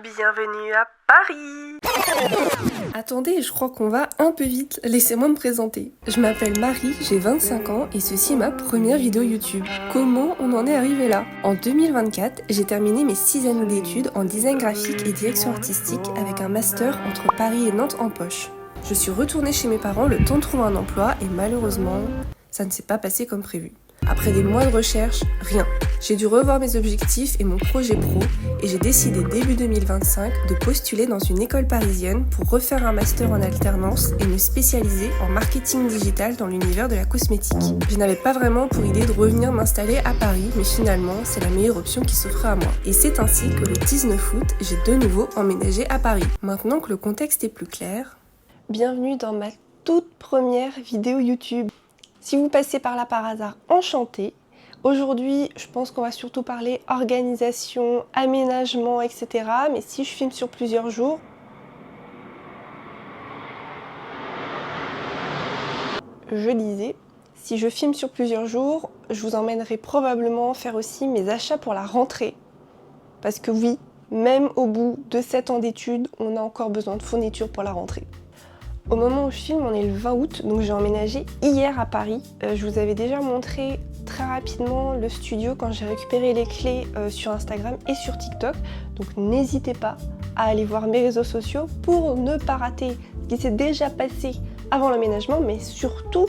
Bienvenue à Paris. Attendez, je crois qu'on va un peu vite. Laissez-moi me présenter. Je m'appelle Marie, j'ai 25 ans et ceci est ma première vidéo YouTube. Comment on en est arrivé là? En 2024, j'ai terminé mes 6 années d'études en design graphique et direction artistique avec un master entre Paris et Nantes en poche. Je suis retournée chez mes parents le temps de trouver un emploi et malheureusement, ça ne s'est pas passé comme prévu. Après des mois de recherche, rien. J'ai dû revoir mes objectifs et mon projet pro et j'ai décidé début 2025 de postuler dans une école parisienne pour refaire un master en alternance et me spécialiser en marketing digital dans l'univers de la cosmétique. Je n'avais pas vraiment pour idée de revenir m'installer à Paris, mais finalement c'est la meilleure option qui s'offrait à moi. Et c'est ainsi que le 19 août, j'ai de nouveau emménagé à Paris. Maintenant que le contexte est plus clair, bienvenue dans ma toute première vidéo YouTube. Si vous passez par là par hasard, enchantée. Aujourd'hui, je pense qu'on va surtout parler organisation, aménagement, etc. Mais si je filme sur plusieurs jours, je disais, si je filme sur plusieurs jours, je vous emmènerai probablement faire aussi mes achats pour la rentrée. Parce que oui, même au bout de 7 ans d'études, on a encore besoin de fournitures pour la rentrée. Au moment où je filme, on est le 20 août, donc j'ai emménagé hier à Paris. Je vous avais déjà montré très rapidement le studio quand j'ai récupéré les clés sur Instagram et sur TikTok. Donc n'hésitez pas à aller voir mes réseaux sociaux pour ne pas rater ce qui s'est déjà passé avant l'emménagement, mais surtout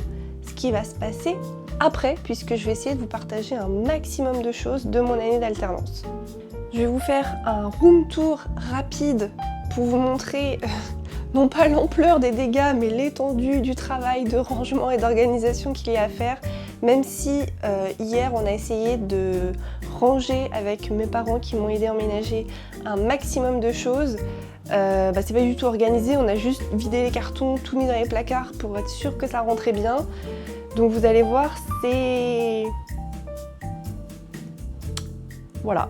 ce qui va se passer après, puisque je vais essayer de vous partager un maximum de choses de mon année d'alternance. Je vais vous faire un room tour rapide pour vous montrer non pas l'ampleur des dégâts, mais l'étendue du travail de rangement et d'organisation qu'il y a à faire. Même si hier on a essayé de ranger avec mes parents qui m'ont aidé à emménager un maximum de choses, c'est pas du tout organisé, on a juste vidé les cartons, tout mis dans les placards pour être sûr que ça rentrait bien. Donc vous allez voir, c'est... Voilà.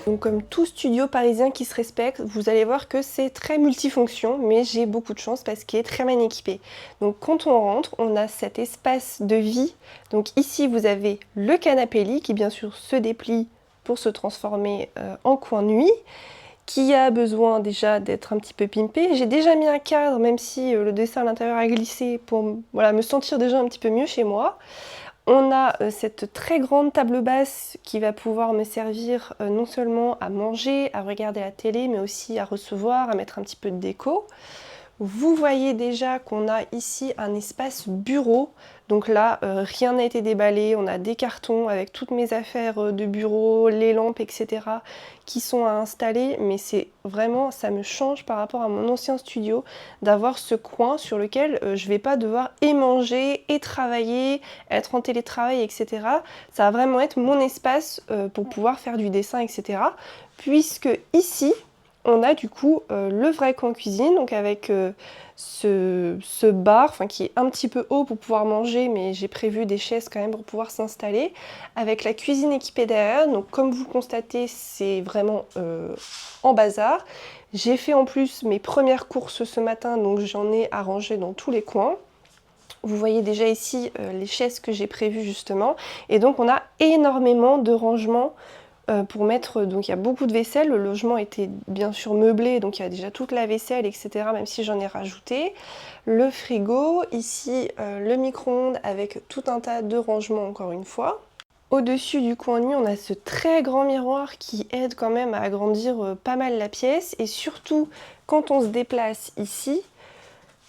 Donc comme tout studio parisien qui se respecte, vous allez voir que c'est très multifonction, mais j'ai beaucoup de chance parce qu'il est très bien équipé. Donc quand on rentre, on a cet espace de vie. Donc ici vous avez le canapé lit qui bien sûr se déplie pour se transformer en coin nuit, qui a besoin déjà d'être un petit peu pimpé. J'ai déjà mis un cadre, même si le dessin à l'intérieur a glissé, pour me sentir déjà un petit peu mieux chez moi. On a cette très grande table basse qui va pouvoir me servir non seulement à manger, à regarder la télé, mais aussi à recevoir, à mettre un petit peu de déco. Vous voyez déjà qu'on a ici un espace bureau. Donc là, rien n'a été déballé. On a des cartons avec toutes mes affaires de bureau, les lampes, etc. qui sont à installer. Mais c'est vraiment, ça me change par rapport à mon ancien studio d'avoir ce coin sur lequel je vais pas devoir et manger et travailler, être en télétravail, etc. Ça va vraiment être mon espace pour pouvoir faire du dessin, etc. Puisque ici, on a du coup le vrai coin cuisine, donc avec ce bar qui est un petit peu haut pour pouvoir manger, mais j'ai prévu des chaises quand même pour pouvoir s'installer, avec la cuisine équipée derrière. Donc comme vous le constatez, c'est vraiment en bazar. J'ai fait en plus mes premières courses ce matin, donc j'en ai arrangé dans tous les coins. Vous voyez déjà ici les chaises que j'ai prévues justement, et donc on a énormément de rangements pour mettre, donc il y a beaucoup de vaisselle, le logement était bien sûr meublé, donc il y a déjà toute la vaisselle, etc., même si j'en ai rajouté. Le frigo, ici le micro-ondes avec tout un tas de rangements encore une fois. Au-dessus du coin nuit, on a ce très grand miroir qui aide quand même à agrandir pas mal la pièce, et surtout quand on se déplace ici,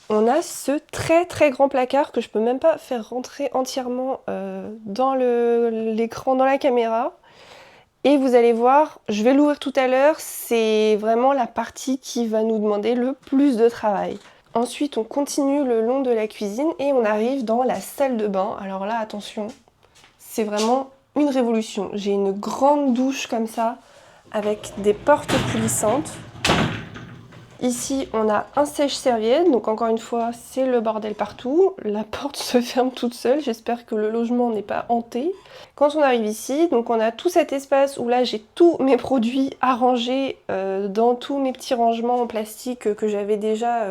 on a ce très très grand placard que je peux même pas faire rentrer entièrement dans l'écran, dans la caméra. Et vous allez voir, je vais l'ouvrir tout à l'heure, c'est vraiment la partie qui va nous demander le plus de travail. Ensuite, on continue le long de la cuisine et on arrive dans la salle de bain. Alors là, attention, c'est vraiment une révolution. J'ai une grande douche comme ça, avec des portes coulissantes. Ici, on a un sèche-serviette, donc encore une fois, c'est le bordel partout. La porte se ferme toute seule, j'espère que le logement n'est pas hanté. Quand on arrive ici, donc on a tout cet espace où là, j'ai tous mes produits arrangés dans tous mes petits rangements en plastique que j'avais déjà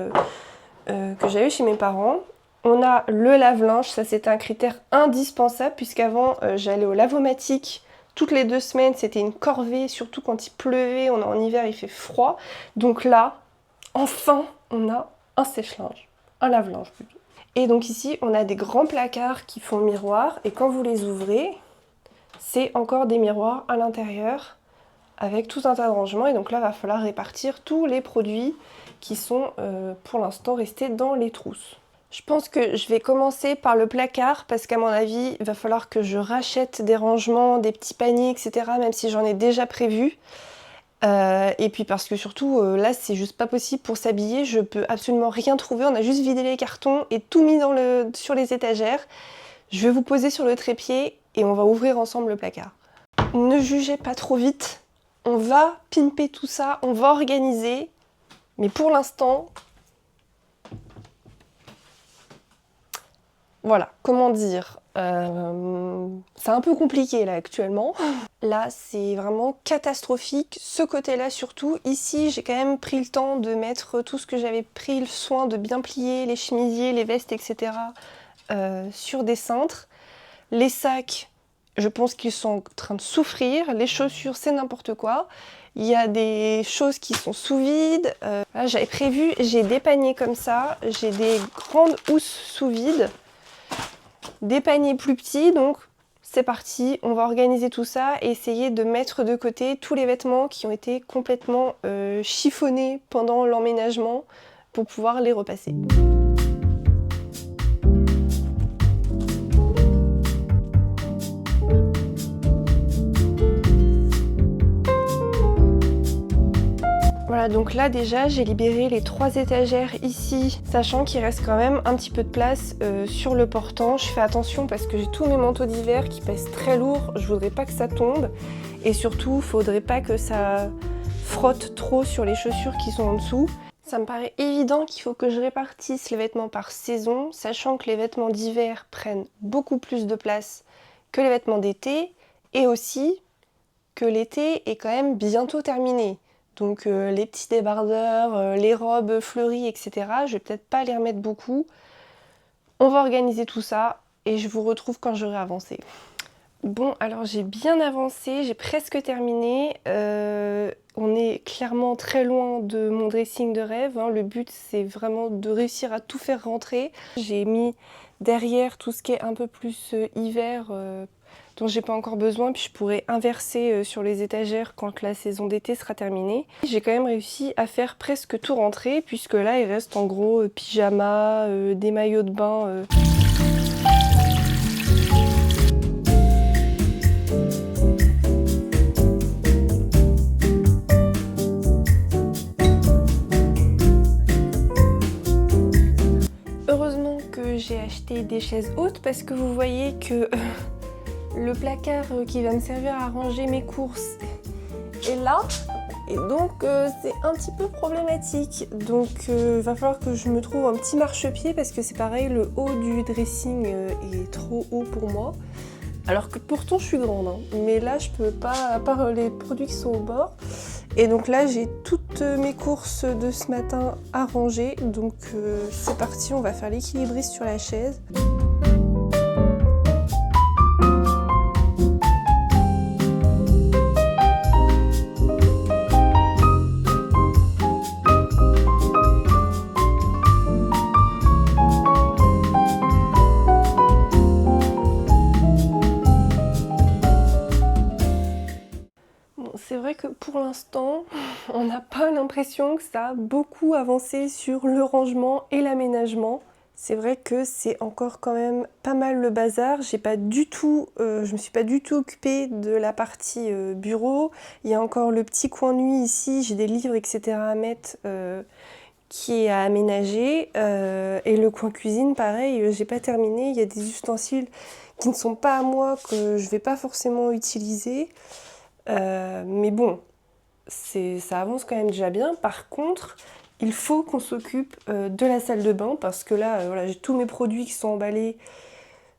chez mes parents. On a le lave-linge, ça c'était un critère indispensable puisqu'avant j'allais au lavomatique toutes les 2 semaines, c'était une corvée, surtout quand il pleuvait, on est en hiver, il fait froid. Donc là, enfin, on a un sèche-linge, un lave-linge plutôt. Et donc ici, on a des grands placards qui font miroir, et quand vous les ouvrez, c'est encore des miroirs à l'intérieur, avec tout un tas de rangements. Et donc là, il va falloir répartir tous les produits qui sont pour l'instant restés dans les trousses. Je pense que je vais commencer par le placard parce qu'à mon avis, il va falloir que je rachète des rangements, des petits paniers, etc. même si j'en ai déjà prévu. Et puis parce que surtout, là, c'est juste pas possible pour s'habiller. Je peux absolument rien trouver. On a juste vidé les cartons et tout mis sur les étagères. Je vais vous poser sur le trépied et on va ouvrir ensemble le placard. Ne jugez pas trop vite. On va pimper tout ça, on va organiser. Mais pour l'instant... Voilà, comment dire, c'est un peu compliqué là actuellement. Là c'est vraiment catastrophique, ce côté-là surtout. Ici j'ai quand même pris le temps de mettre tout ce que j'avais pris le soin de bien plier, les chemisiers, les vestes, etc. Sur des cintres. Les sacs, je pense qu'ils sont en train de souffrir. Les chaussures, c'est n'importe quoi. Il y a des choses qui sont sous vide. Là j'avais prévu, j'ai des paniers comme ça. J'ai des grandes housses sous vide. Des paniers plus petits, donc c'est parti, on va organiser tout ça et essayer de mettre de côté tous les vêtements qui ont été complètement chiffonnés pendant l'emménagement pour pouvoir les repasser. Voilà, donc là déjà j'ai libéré les 3 étagères ici, sachant qu'il reste quand même un petit peu de place sur le portant. Je fais attention parce que j'ai tous mes manteaux d'hiver qui pèsent très lourd, je voudrais pas que ça tombe. Et surtout, faudrait pas que ça frotte trop sur les chaussures qui sont en dessous. Ça me paraît évident qu'il faut que je répartisse les vêtements par saison, sachant que les vêtements d'hiver prennent beaucoup plus de place que les vêtements d'été, et aussi que l'été est quand même bientôt terminé. Donc les petits débardeurs, les robes fleuries, etc. Je vais peut-être pas les remettre beaucoup. On va organiser tout ça et je vous retrouve quand j'aurai avancé. Bon, alors j'ai bien avancé, j'ai presque terminé. On est clairement très loin de mon dressing de rêve. Hein. Le but, c'est vraiment de réussir à tout faire rentrer. J'ai mis derrière tout ce qui est un peu plus hiver, dont j'ai pas encore besoin, puis je pourrais inverser sur les étagères quand la saison d'été sera terminée. J'ai quand même réussi à faire presque tout rentrer, puisque là il reste en gros pyjama, des maillots de bain. Heureusement que j'ai acheté des chaises hautes parce que vous voyez que le placard qui va me servir à ranger mes courses est là et donc c'est un petit peu problématique. Donc il va falloir que je me trouve un petit marchepied parce que c'est pareil, le haut du dressing est trop haut pour moi. Alors que pourtant je suis grande, hein. Mais là je peux pas, à part les produits qui sont au bord. Et donc là j'ai toutes mes courses de ce matin à ranger. Donc c'est parti, on va faire l'équilibriste sur la chaise. C'est vrai que pour l'instant, on n'a pas l'impression que ça a beaucoup avancé sur le rangement et l'aménagement. C'est vrai que c'est encore quand même pas mal le bazar. Je me suis pas du tout occupée de la partie bureau. Il y a encore le petit coin nuit ici, j'ai des livres, etc. à mettre qui est à aménager. Et le coin cuisine, pareil, j'ai pas terminé. Il y a des ustensiles qui ne sont pas à moi, que je vais pas forcément utiliser. Mais bon, ça avance quand même déjà bien. Par contre, il faut qu'on s'occupe de la salle de bain parce que là, voilà, j'ai tous mes produits qui sont emballés,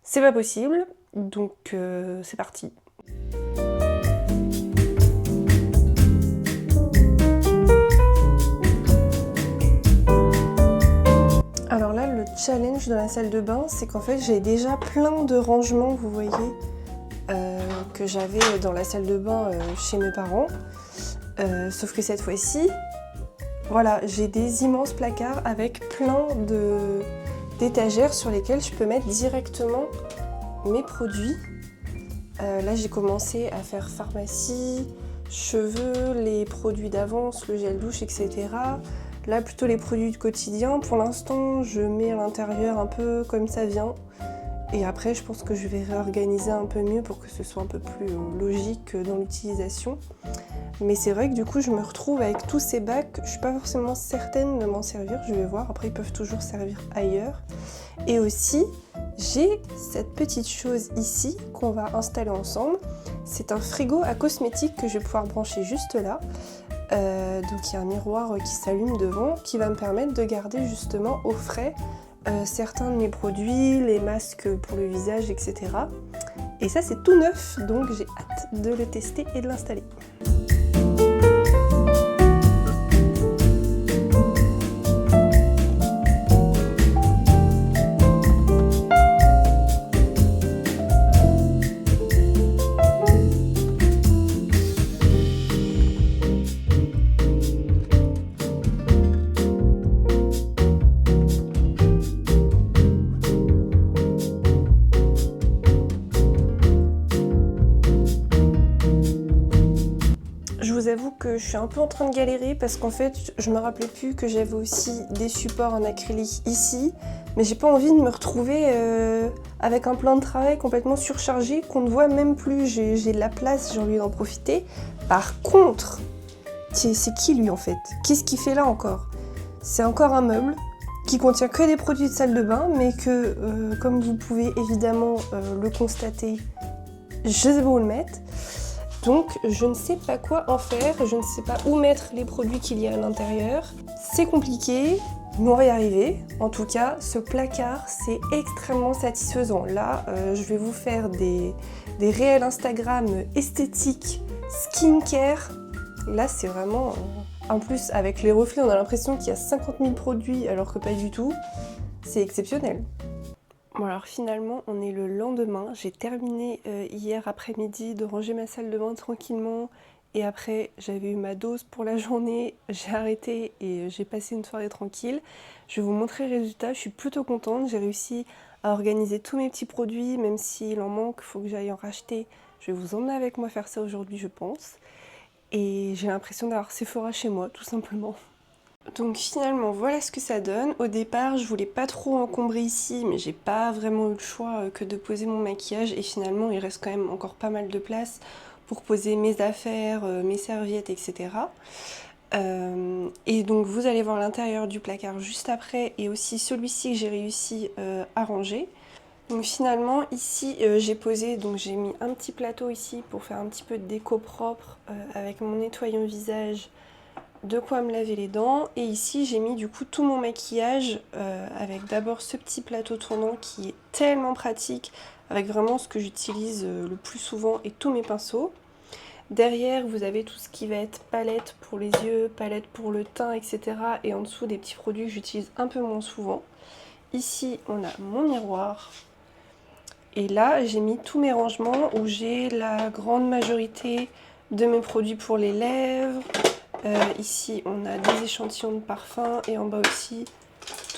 c'est pas possible. Donc c'est parti. Alors là, le challenge de la salle de bain, c'est qu'en fait, j'ai déjà plein de rangements, vous voyez, que j'avais dans la salle de bain chez mes parents. Sauf que cette fois-ci, voilà, j'ai des immenses placards avec plein d'étagères sur lesquelles je peux mettre directement mes produits. Là, j'ai commencé à faire pharmacie, cheveux, les produits d'avance, le gel douche, etc. Là, plutôt les produits du quotidien. Pour l'instant, je mets à l'intérieur un peu comme ça vient. Et après, je pense que je vais réorganiser un peu mieux pour que ce soit un peu plus logique dans l'utilisation. Mais c'est vrai que du coup, je me retrouve avec tous ces bacs. Je suis pas forcément certaine de m'en servir. Je vais voir. Après, ils peuvent toujours servir ailleurs. Et aussi, j'ai cette petite chose ici qu'on va installer ensemble. C'est un frigo à cosmétiques que je vais pouvoir brancher juste là. Donc il y a un miroir qui s'allume devant qui va me permettre de garder justement au frais certains de mes produits, les masques pour le visage, etc. Et ça c'est tout neuf, donc j'ai hâte de le tester et de l'installer. J'avoue que je suis un peu en train de galérer parce qu'en fait je me rappelais plus que j'avais aussi des supports en acrylique ici, mais j'ai pas envie de me retrouver avec un plan de travail complètement surchargé qu'on ne voit même plus. J'ai de la place, j'ai envie d'en profiter. Par contre, c'est qui lui en fait? Qu'est-ce qu'il fait là encore? C'est encore un meuble qui contient que des produits de salle de bain, mais que comme vous pouvez évidemment le constater, je sais pas où le mettre. Donc je ne sais pas quoi en faire, je ne sais pas où mettre les produits qu'il y a à l'intérieur. C'est compliqué, mais on va y arriver. En tout cas, ce placard, c'est extrêmement satisfaisant. Là, je vais vous faire des réels Instagram esthétiques, skincare. Là, c'est vraiment... En plus, avec les reflets, on a l'impression qu'il y a 50 000 produits, alors que pas du tout. C'est exceptionnel. Bon alors finalement on est le lendemain, j'ai terminé hier après-midi de ranger ma salle de bain tranquillement et après j'avais eu ma dose pour la journée, j'ai arrêté et j'ai passé une soirée tranquille. Je vais vous montrer le résultat, je suis plutôt contente, j'ai réussi à organiser tous mes petits produits, même s'il en manque, il faut que j'aille en racheter. Je vais vous emmener avec moi faire ça aujourd'hui je pense. Et j'ai l'impression d'avoir Sephora chez moi tout simplement. Donc finalement voilà ce que ça donne. Au départ je voulais pas trop encombrer ici mais j'ai pas vraiment eu le choix que de poser mon maquillage et finalement il reste quand même encore pas mal de place pour poser mes affaires, mes serviettes, etc. Et donc vous allez voir l'intérieur du placard juste après et aussi celui-ci que j'ai réussi à ranger. Donc finalement ici j'ai posé, donc j'ai mis un petit plateau ici pour faire un petit peu de déco propre avec mon nettoyant visage, de quoi me laver les dents. Et ici j'ai mis du coup tout mon maquillage avec d'abord ce petit plateau tournant qui est tellement pratique avec vraiment ce que j'utilise le plus souvent et tous mes pinceaux. Derrière vous avez tout ce qui va être palette pour les yeux, palette pour le teint, etc. Et en dessous des petits produits que j'utilise un peu moins souvent. Ici on a mon miroir. Et là j'ai mis tous mes rangements où j'ai la grande majorité de mes produits pour les lèvres. Ici on a des échantillons de parfum et en bas aussi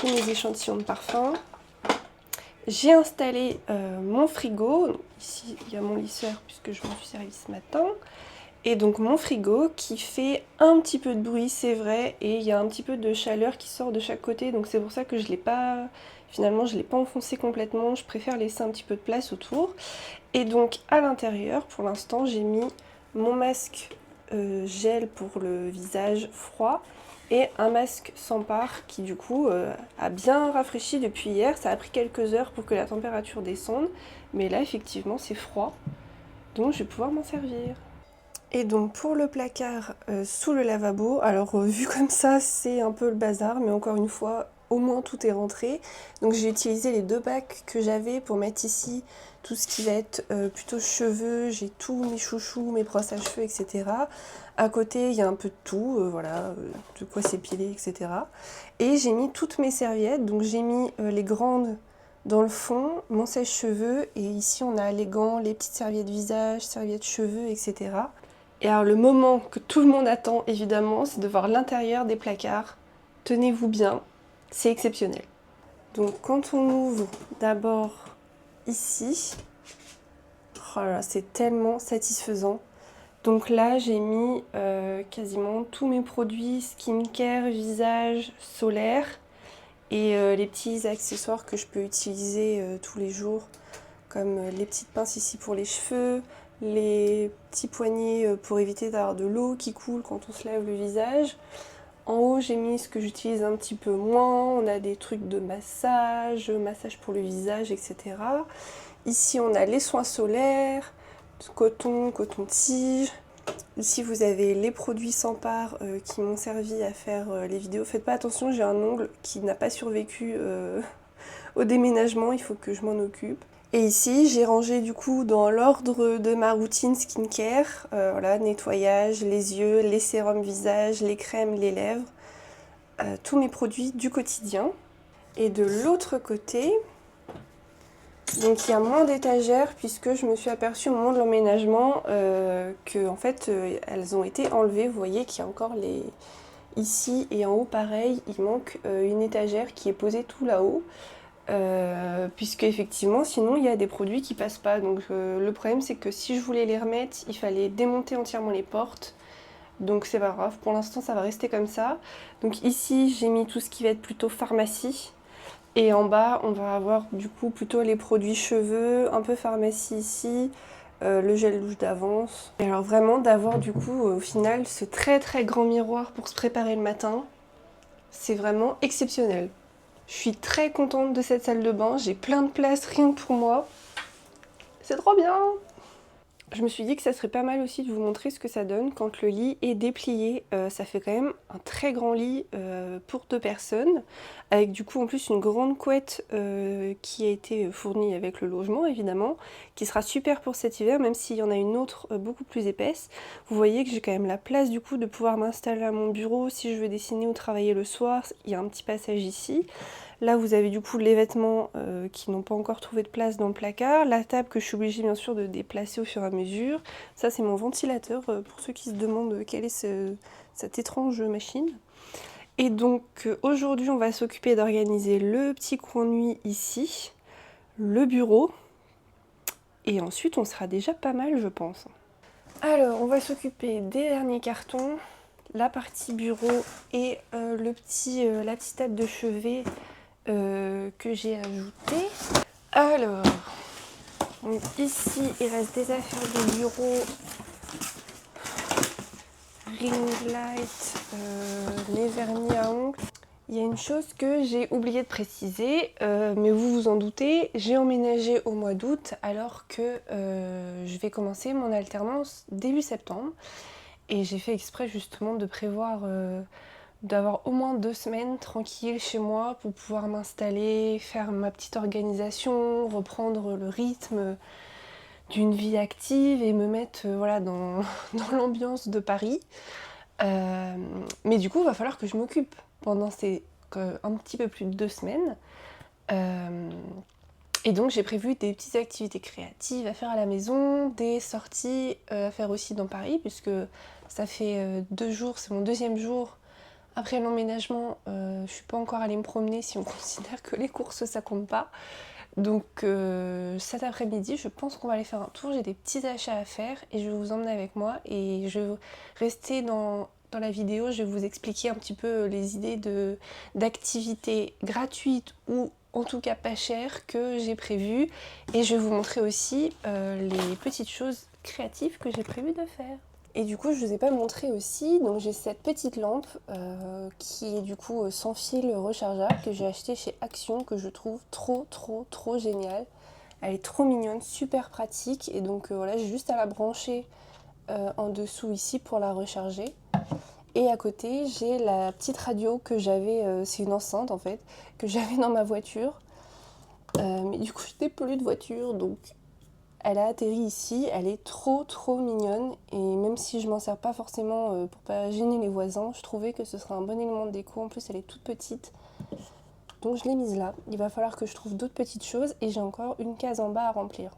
tous mes échantillons de parfum. J'ai installé mon frigo, donc ici il y a mon lisseur puisque je m'en suis servi ce matin. Et donc mon frigo qui fait un petit peu de bruit c'est vrai et il y a un petit peu de chaleur qui sort de chaque côté donc c'est pour ça que je l'ai pas, finalement je l'ai pas enfoncé complètement, je préfère laisser un petit peu de place autour. Et donc à l'intérieur pour l'instant j'ai mis mon masque gel pour le visage froid et un masque sans pare qui du coup a bien rafraîchi depuis hier. Ça a pris quelques heures pour que la température descende mais là effectivement c'est froid donc je vais pouvoir m'en servir. Et donc pour le placard sous le lavabo, alors vu comme ça c'est un peu le bazar mais encore une fois au moins tout est rentré. Donc j'ai utilisé les deux bacs que j'avais pour mettre ici tout ce qui va être plutôt cheveux, j'ai tous mes chouchous, mes brosses à cheveux, etc. À côté il y a un peu de tout, voilà, de quoi s'épiler, etc. Et j'ai mis toutes mes serviettes, donc j'ai mis les grandes Dans le fond, mon sèche-cheveux, et ici on a les gants, les petites serviettes visage, serviettes cheveux, etc. Et alors le moment que tout le monde attend évidemment, c'est de voir l'intérieur des placards. Tenez-vous bien, c'est exceptionnel. Donc quand on ouvre d'abord ici, oh là là, c'est tellement satisfaisant. Donc là j'ai mis quasiment tous mes produits skincare, visage, solaire et les petits accessoires que je peux utiliser tous les jours, comme les petites pinces ici pour les cheveux, les petits poignets pour éviter d'avoir de l'eau qui coule quand on se lave le visage. En haut j'ai mis ce que j'utilise un petit peu moins, on a des trucs de massage, massage pour le visage, etc. Ici on a les soins solaires, coton-tige. Ici vous avez les produits sans part qui m'ont servi à faire les vidéos. Faites pas attention, j'ai un ongle qui n'a pas survécu au déménagement, il faut que je m'en occupe. Et ici j'ai rangé du coup dans l'ordre de ma routine skincare, voilà, nettoyage, les yeux, les sérums visage, les crèmes, les lèvres, tous mes produits du quotidien. Et de l'autre côté, donc il y a moins d'étagères puisque je me suis aperçue au moment de l'emménagement que en fait elles ont été enlevées. Vous voyez qu'il y a encore les... Ici et en haut pareil, il manque une étagère qui est posée tout là-haut. Puisque effectivement sinon il y a des produits qui passent pas, donc le problème c'est que si je voulais les remettre il fallait démonter entièrement les portes, donc c'est pas grave, pour l'instant ça va rester comme ça. Donc ici j'ai mis tout ce qui va être plutôt pharmacie et en bas on va avoir du coup plutôt les produits cheveux, un peu pharmacie ici, le gel douche d'avance. Et alors vraiment d'avoir du coup au final ce très très grand miroir pour se préparer le matin, c'est vraiment exceptionnel. Je suis très contente de cette salle de bain, j'ai plein de place rien que pour moi. C'est trop bien! Je me suis dit que ça serait pas mal aussi de vous montrer ce que ça donne quand le lit est déplié. Ça fait quand même un très grand lit pour 2 personnes, avec du coup en plus une grande couette qui a été fournie avec le logement évidemment, qui sera super pour cet hiver, même s'il y en a une autre beaucoup plus épaisse. Vous voyez que j'ai quand même la place du coup de pouvoir m'installer à mon bureau si je veux dessiner ou travailler le soir. Il y a un petit passage ici. Là vous avez du coup les vêtements qui n'ont pas encore trouvé de place dans le placard, la table que je suis obligée bien sûr de déplacer au fur et à mesure. Ça c'est mon ventilateur pour ceux qui se demandent quelle est cette étrange machine. Et donc aujourd'hui on va s'occuper d'organiser le petit coin nuit ici, le bureau, et ensuite on sera déjà pas mal je pense. Alors on va s'occuper des derniers cartons, la partie bureau et la petite table de chevet que j'ai ajouté. Alors, donc ici il reste des affaires de bureau, ring light, les vernis à ongles. Il y a une chose que j'ai oublié de préciser, mais vous vous en doutez, j'ai emménagé au mois d'août alors que je vais commencer mon alternance début septembre. Et j'ai fait exprès justement de prévoir d'avoir au moins 2 semaines tranquilles chez moi pour pouvoir m'installer, faire ma petite organisation, reprendre le rythme d'une vie active et me mettre voilà, dans l'ambiance de Paris. Mais du coup, il va falloir que je m'occupe pendant ces un petit peu plus de 2 semaines. Et donc j'ai prévu des petites activités créatives à faire à la maison, des sorties à faire aussi dans Paris, puisque ça fait 2 jours, c'est mon 2e jour après l'emménagement, je suis pas encore allée me promener si on considère que les courses ça compte pas. Donc cet après-midi, je pense qu'on va aller faire un tour, j'ai des petits achats à faire et je vais vous emmener avec moi et je vais rester dans la vidéo, je vais vous expliquer un petit peu les idées d'activités gratuites ou en tout cas pas chères que j'ai prévues et je vais vous montrer aussi les petites choses créatives que j'ai prévu de faire. Et du coup je vous ai pas montré aussi, donc j'ai cette petite lampe qui est du coup sans fil rechargeable que j'ai acheté chez Action, que je trouve trop géniale. Elle est trop mignonne, super pratique et donc voilà, j'ai juste à la brancher en dessous ici pour la recharger. Et à côté j'ai la petite radio que j'avais, c'est une enceinte en fait, que j'avais dans ma voiture. Mais du coup je n'ai plus de voiture donc elle a atterri ici, elle est trop mignonne et même si je m'en sers pas forcément pour pas gêner les voisins, je trouvais que ce serait un bon élément de déco. En plus elle est toute petite, Donc je l'ai mise là. Il va falloir que je trouve d'autres petites choses et j'ai encore une case en bas à remplir.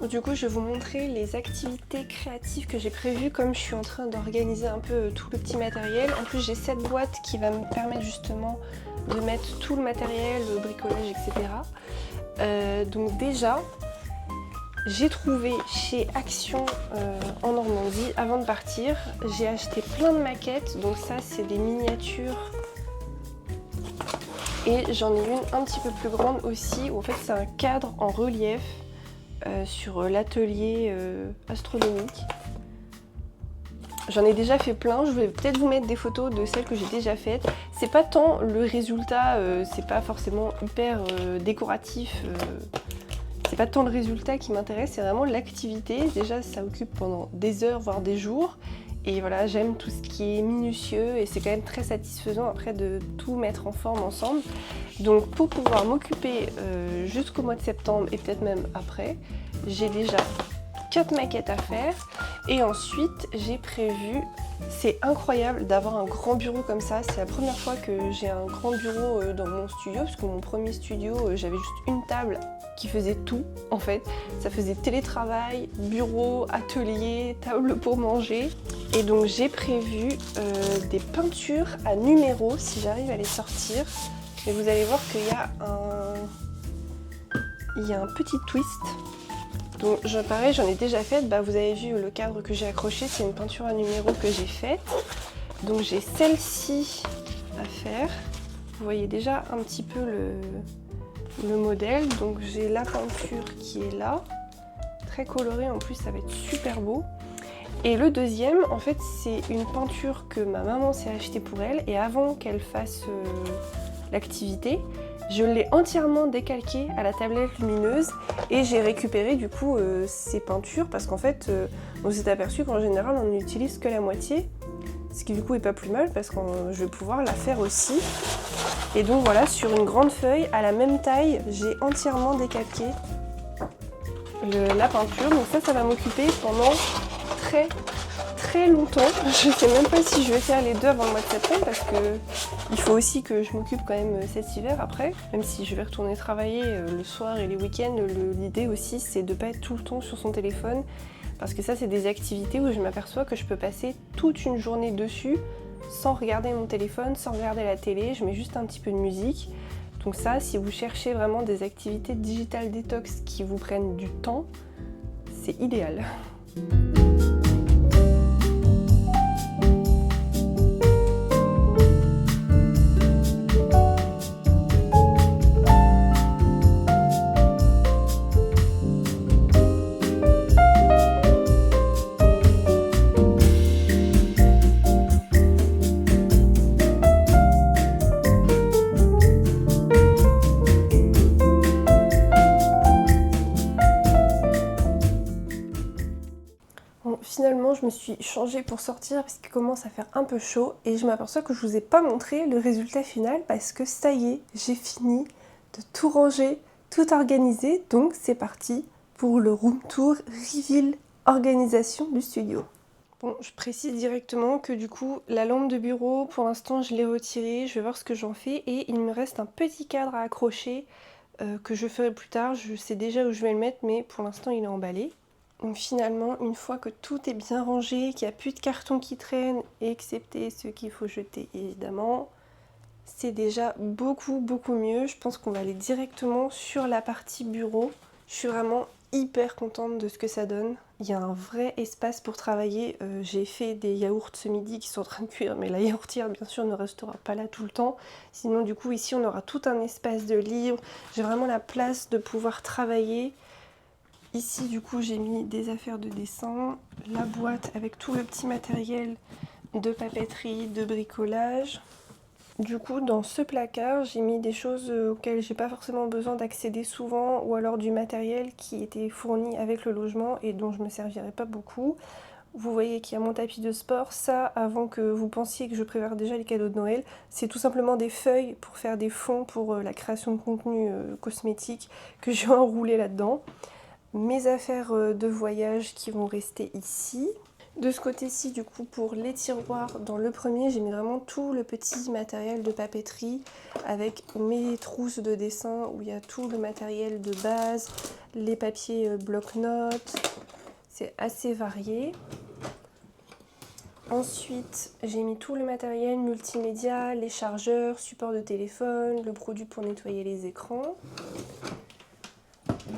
Du coup, je vais vous montrer les activités créatives que j'ai prévues comme je suis en train d'organiser un peu tout le petit matériel. En plus, j'ai cette boîte qui va me permettre justement de mettre tout le matériel, le bricolage, etc. Donc déjà, j'ai trouvé chez Action en Normandie, avant de partir, j'ai acheté plein de maquettes. Donc ça, c'est des miniatures. Et j'en ai une un petit peu plus grande aussi, où en fait c'est un cadre en relief. Sur l'atelier astronomique. J'en ai déjà fait plein, je vais peut-être vous mettre des photos de celles que j'ai déjà faites. C'est pas tant le résultat, c'est pas forcément hyper décoratif, c'est pas tant le résultat qui m'intéresse, c'est vraiment l'activité. Déjà ça occupe pendant des heures, voire des jours. Et voilà, j'aime tout ce qui est minutieux et c'est quand même très satisfaisant après de tout mettre en forme ensemble. Donc pour pouvoir m'occuper jusqu'au mois de septembre et peut-être même après, j'ai déjà 4 maquettes à faire. Et ensuite j'ai prévu, c'est incroyable d'avoir un grand bureau comme ça. C'est la première fois que j'ai un grand bureau dans mon studio, parce que mon premier studio, j'avais juste une table qui faisait tout en fait. Ça faisait télétravail, bureau, atelier, table pour manger. Et donc j'ai prévu des peintures à numéros si j'arrive à les sortir. Mais vous allez voir qu'il y a un petit twist. Donc pareil, j'en ai déjà fait. Bah, vous avez vu le cadre que j'ai accroché, c'est une peinture à numéros que j'ai faite. Donc j'ai celle-ci à faire. Vous voyez déjà un petit peu le modèle. Donc j'ai la peinture qui est là, très colorée en plus, ça va être super beau. Et le deuxième, en fait, c'est une peinture que ma maman s'est achetée pour elle. Et avant qu'elle fasse l'activité, je l'ai entièrement décalquée à la tablette lumineuse. Et j'ai récupéré du coup ces peintures parce qu'en fait, on s'est aperçu qu'en général, on n'utilise que la moitié. Ce qui du coup est pas plus mal parce que je vais pouvoir la faire aussi. Et donc voilà, sur une grande feuille à la même taille, j'ai entièrement décalqué la peinture. Donc ça va m'occuper pendant très longtemps. Je sais même pas si je vais faire les deux avant le mois de septembre parce que il faut aussi que je m'occupe quand même cet hiver après. Même si je vais retourner travailler le soir et les week-ends, l'idée aussi c'est de pas être tout le temps sur son téléphone. Parce que ça c'est des activités où je m'aperçois que je peux passer toute une journée dessus sans regarder mon téléphone, sans regarder la télé, je mets juste un petit peu de musique. Donc ça, si vous cherchez vraiment des activités digital détox qui vous prennent du temps, c'est idéal. Finalement, je me suis changée pour sortir parce qu'il commence à faire un peu chaud et je m'aperçois que je vous ai pas montré le résultat final parce que ça y est, j'ai fini de tout ranger, tout organiser. Donc c'est parti pour le room tour reveal organisation du studio. Bon, je précise directement que du coup, la lampe de bureau, pour l'instant, je l'ai retirée. Je vais voir ce que j'en fais et il me reste un petit cadre à accrocher que je ferai plus tard. Je sais déjà où je vais le mettre, mais pour l'instant, il est emballé. Donc finalement, une fois que tout est bien rangé, qu'il n'y a plus de cartons qui traînent, excepté ceux qu'il faut jeter évidemment, c'est déjà beaucoup mieux. Je pense qu'on va aller directement sur la partie bureau. Je suis vraiment hyper contente de ce que ça donne. Il y a un vrai espace pour travailler. J'ai fait des yaourts ce midi qui sont en train de cuire, mais la yaourtière bien sûr ne restera pas là tout le temps. Sinon du coup ici on aura tout un espace de livres. J'ai vraiment la place de pouvoir travailler. Ici du coup j'ai mis des affaires de dessin, la boîte avec tout le petit matériel de papeterie, de bricolage. Du coup, dans ce placard, j'ai mis des choses auxquelles j'ai pas forcément besoin d'accéder souvent, ou alors du matériel qui était fourni avec le logement et dont je me servirais pas beaucoup. Vous voyez qu'il y a mon tapis de sport. Ça, avant que vous pensiez que je prépare déjà les cadeaux de Noël, c'est tout simplement des feuilles pour faire des fonds pour la création de contenu cosmétique que j'ai enroulé là-dedans. Mes affaires de voyage qui vont rester ici. De ce côté-ci, du coup, pour les tiroirs, dans le premier, j'ai mis vraiment tout le petit matériel de papeterie avec mes trousses de dessin où il y a tout le matériel de base, les papiers bloc-notes. C'est assez varié. Ensuite, j'ai mis tout le matériel multimédia, les chargeurs, support de téléphone, le produit pour nettoyer les écrans.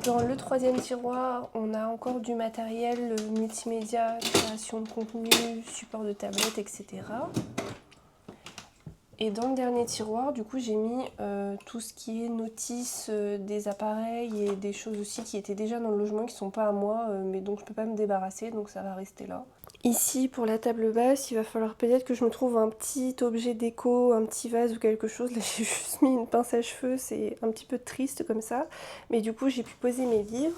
Dans le troisième tiroir, on a encore du matériel multimédia, création de contenu, support de tablette, etc. Et dans le dernier tiroir, du coup, j'ai mis tout ce qui est notice des appareils et des choses aussi qui étaient déjà dans le logement, qui ne sont pas à moi, mais dont je ne peux pas me débarrasser, donc ça va rester là. Ici, pour la table basse, il va falloir peut-être que je me trouve un petit objet déco, un petit vase ou quelque chose. Là, j'ai juste mis une pince à cheveux, c'est un petit peu triste comme ça. Mais du coup, j'ai pu poser mes livres.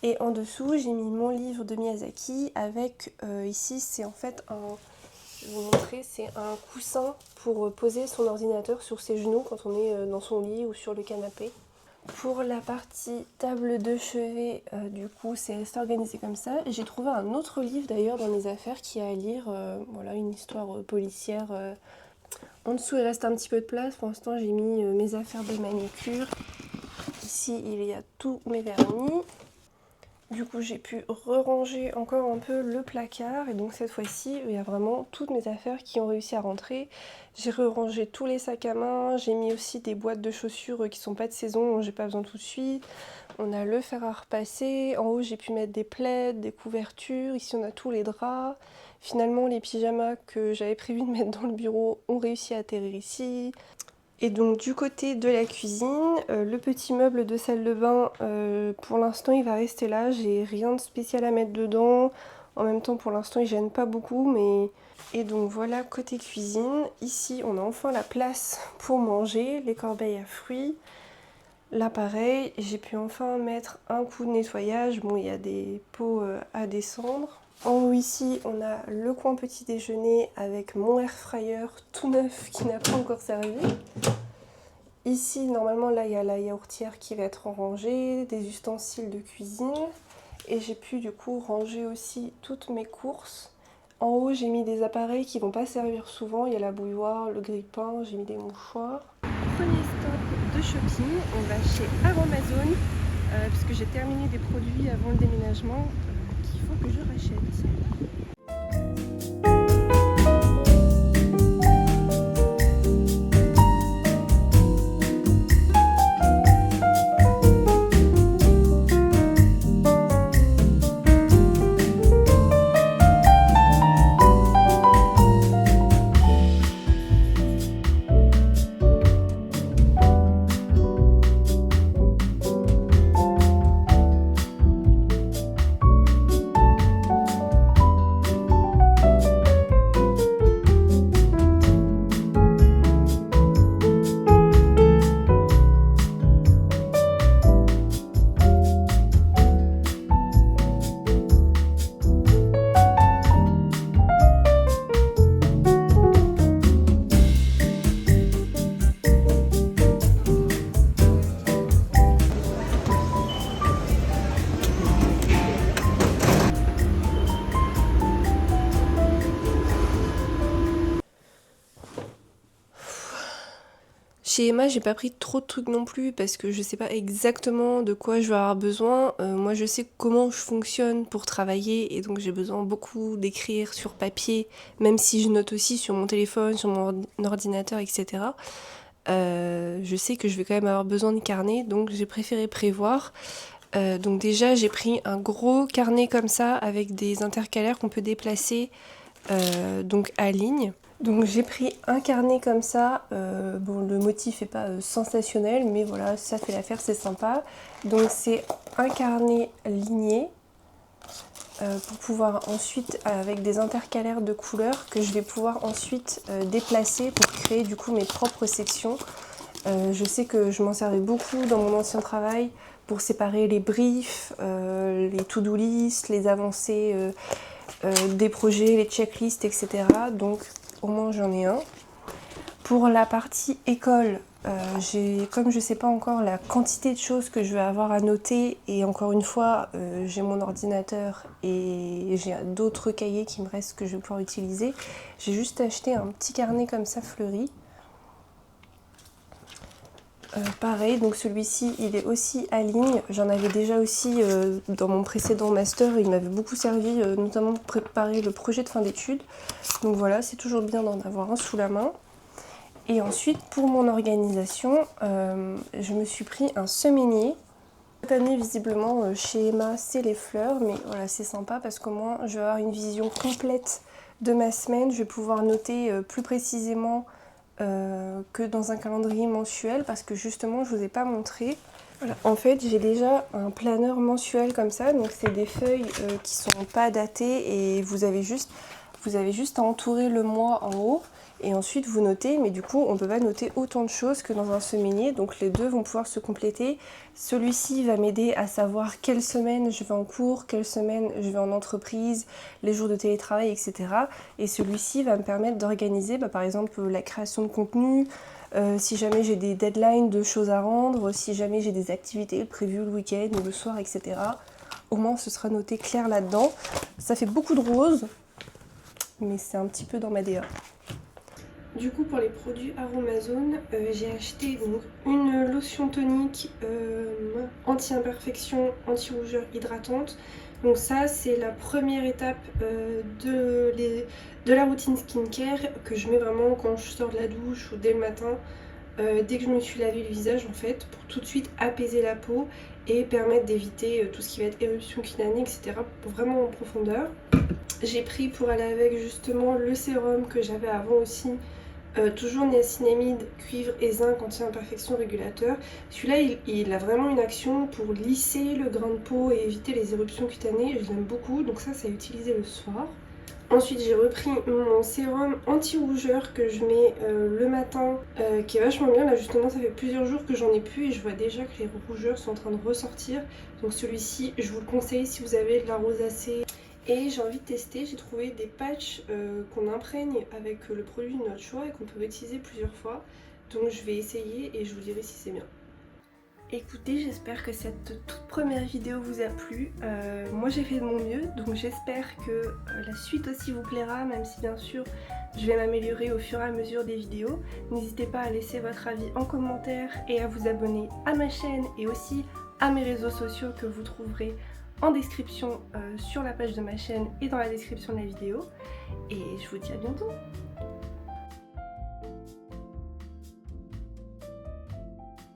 Et en dessous, j'ai mis mon livre de Miyazaki avec, ici, c'est en fait un... Je vais vous montrer, c'est un coussin pour poser son ordinateur sur ses genoux quand on est dans son lit ou sur le canapé. Pour la partie table de chevet, du coup, c'est resté organisé comme ça. J'ai trouvé un autre livre d'ailleurs dans mes affaires qui est à lire, voilà, une histoire policière. En dessous, il reste un petit peu de place. Pour l'instant, j'ai mis mes affaires de manucure. Ici, il y a tous mes vernis. Du coup, j'ai pu ranger encore un peu le placard et donc cette fois-ci, il y a vraiment toutes mes affaires qui ont réussi à rentrer. J'ai rangé tous les sacs à main, j'ai mis aussi des boîtes de chaussures qui sont pas de saison, dont j'ai pas besoin tout de suite. On a le fer à repasser, en haut j'ai pu mettre des plaids, des couvertures, ici on a tous les draps. Finalement, les pyjamas que j'avais prévu de mettre dans le bureau ont réussi à atterrir ici. Et donc du côté de la cuisine, le petit meuble de salle de bain, pour l'instant il va rester là, j'ai rien de spécial à mettre dedans. En même temps pour l'instant il gêne pas beaucoup, mais... Et donc voilà côté cuisine, ici on a enfin la place pour manger, les corbeilles à fruits. Là pareil, j'ai pu enfin mettre un coup de nettoyage, bon il y a des pots à descendre. En haut ici, on a le coin petit déjeuner avec mon air fryer tout neuf qui n'a pas encore servi. Ici, normalement, là, il y a la yaourtière qui va être rangée, des ustensiles de cuisine. Et j'ai pu du coup ranger aussi toutes mes courses. En haut, j'ai mis des appareils qui vont pas servir souvent. Il y a la bouilloire, le grille-pain, j'ai mis des mouchoirs. Premier stop de shopping, on va chez Aromazone, puisque j'ai terminé des produits avant le déménagement qu'il faut que je rachète. Chez Emma, j'ai pas pris trop de trucs non plus parce que je sais pas exactement de quoi je vais avoir besoin. Moi, je sais comment je fonctionne pour travailler et donc j'ai besoin beaucoup d'écrire sur papier, même si je note aussi sur mon téléphone, sur mon ordinateur, etc. Je sais que je vais quand même avoir besoin de carnet, donc j'ai préféré prévoir. Donc déjà, j'ai pris un gros carnet comme ça avec des intercalaires qu'on peut déplacer donc à ligne. Donc j'ai pris un carnet comme ça, bon le motif est pas sensationnel mais voilà ça fait l'affaire, c'est sympa. Donc c'est un carnet ligné pour pouvoir ensuite, avec des intercalaires de couleurs, que je vais pouvoir ensuite déplacer pour créer du coup mes propres sections. Je sais que je m'en servais beaucoup dans mon ancien travail pour séparer les briefs, les to-do list, les avancées des projets, les checklists, etc. Donc au moins j'en ai un. Pour la partie école, comme je ne sais pas encore la quantité de choses que je vais avoir à noter, et encore une fois, j'ai mon ordinateur et j'ai d'autres cahiers qui me restent que je vais pouvoir utiliser, j'ai juste acheté un petit carnet comme ça fleuri. Pareil, donc celui-ci il est aussi à ligne, j'en avais déjà aussi dans mon précédent master, il m'avait beaucoup servi notamment pour préparer le projet de fin d'études. Donc voilà, c'est toujours bien d'en avoir un sous la main. Et ensuite pour mon organisation, je me suis pris un semainier. Cette année visiblement chez Emma c'est les fleurs, mais voilà c'est sympa parce qu'au moins je vais avoir une vision complète de ma semaine, je vais pouvoir noter plus précisément que dans un calendrier mensuel parce que justement je vous ai pas montré. Voilà. En fait j'ai déjà un planeur mensuel comme ça, donc c'est des feuilles qui sont pas datées et vous avez juste à entourer le mois en haut et ensuite vous notez, mais du coup on peut pas noter autant de choses que dans un semainier, donc les deux vont pouvoir se compléter. Celui-ci va m'aider à savoir quelle semaine je vais en cours, quelle semaine je vais en entreprise, les jours de télétravail, etc. Et celui-ci va me permettre d'organiser par exemple la création de contenu, si jamais j'ai des deadlines de choses à rendre, si jamais j'ai des activités prévues le week-end ou le soir, etc. Au moins ce sera noté clair là-dedans. Ça fait beaucoup de rose, mais c'est un petit peu dans ma DA. Du coup pour les produits Aromazone, j'ai acheté donc une lotion tonique anti-imperfection, anti-rougeur hydratante. Donc ça c'est la première étape de la routine skincare que je mets vraiment quand je sors de la douche ou dès le matin. Dès que je me suis lavé le visage en fait, pour tout de suite apaiser la peau et permettre d'éviter tout ce qui va être éruption cutanée, etc. Vraiment en profondeur. J'ai pris pour aller avec justement le sérum que j'avais avant aussi, toujours niacinamide, cuivre et zinc anti-imperfection régulateur. Celui-là il a vraiment une action pour lisser le grain de peau et éviter les éruptions cutanées, je l'aime beaucoup, donc ça c'est à utiliser le soir. Ensuite j'ai repris mon sérum anti-rougeur que je mets le matin, qui est vachement bien. Là justement ça fait plusieurs jours que j'en ai plus et je vois déjà que les rougeurs sont en train de ressortir. Donc celui-ci je vous le conseille si vous avez de la rosacée. Et j'ai envie de tester, j'ai trouvé des patchs qu'on imprègne avec le produit de notre choix et qu'on peut utiliser plusieurs fois. Donc je vais essayer et je vous dirai si c'est bien. Écoutez, j'espère que cette toute première vidéo vous a plu. Moi j'ai fait de mon mieux, donc j'espère que la suite aussi vous plaira, même si bien sûr je vais m'améliorer au fur et à mesure des vidéos. N'hésitez pas à laisser votre avis en commentaire et à vous abonner à ma chaîne et aussi à mes réseaux sociaux que vous trouverez en description sur la page de ma chaîne et dans la description de la vidéo. Et je vous dis à bientôt.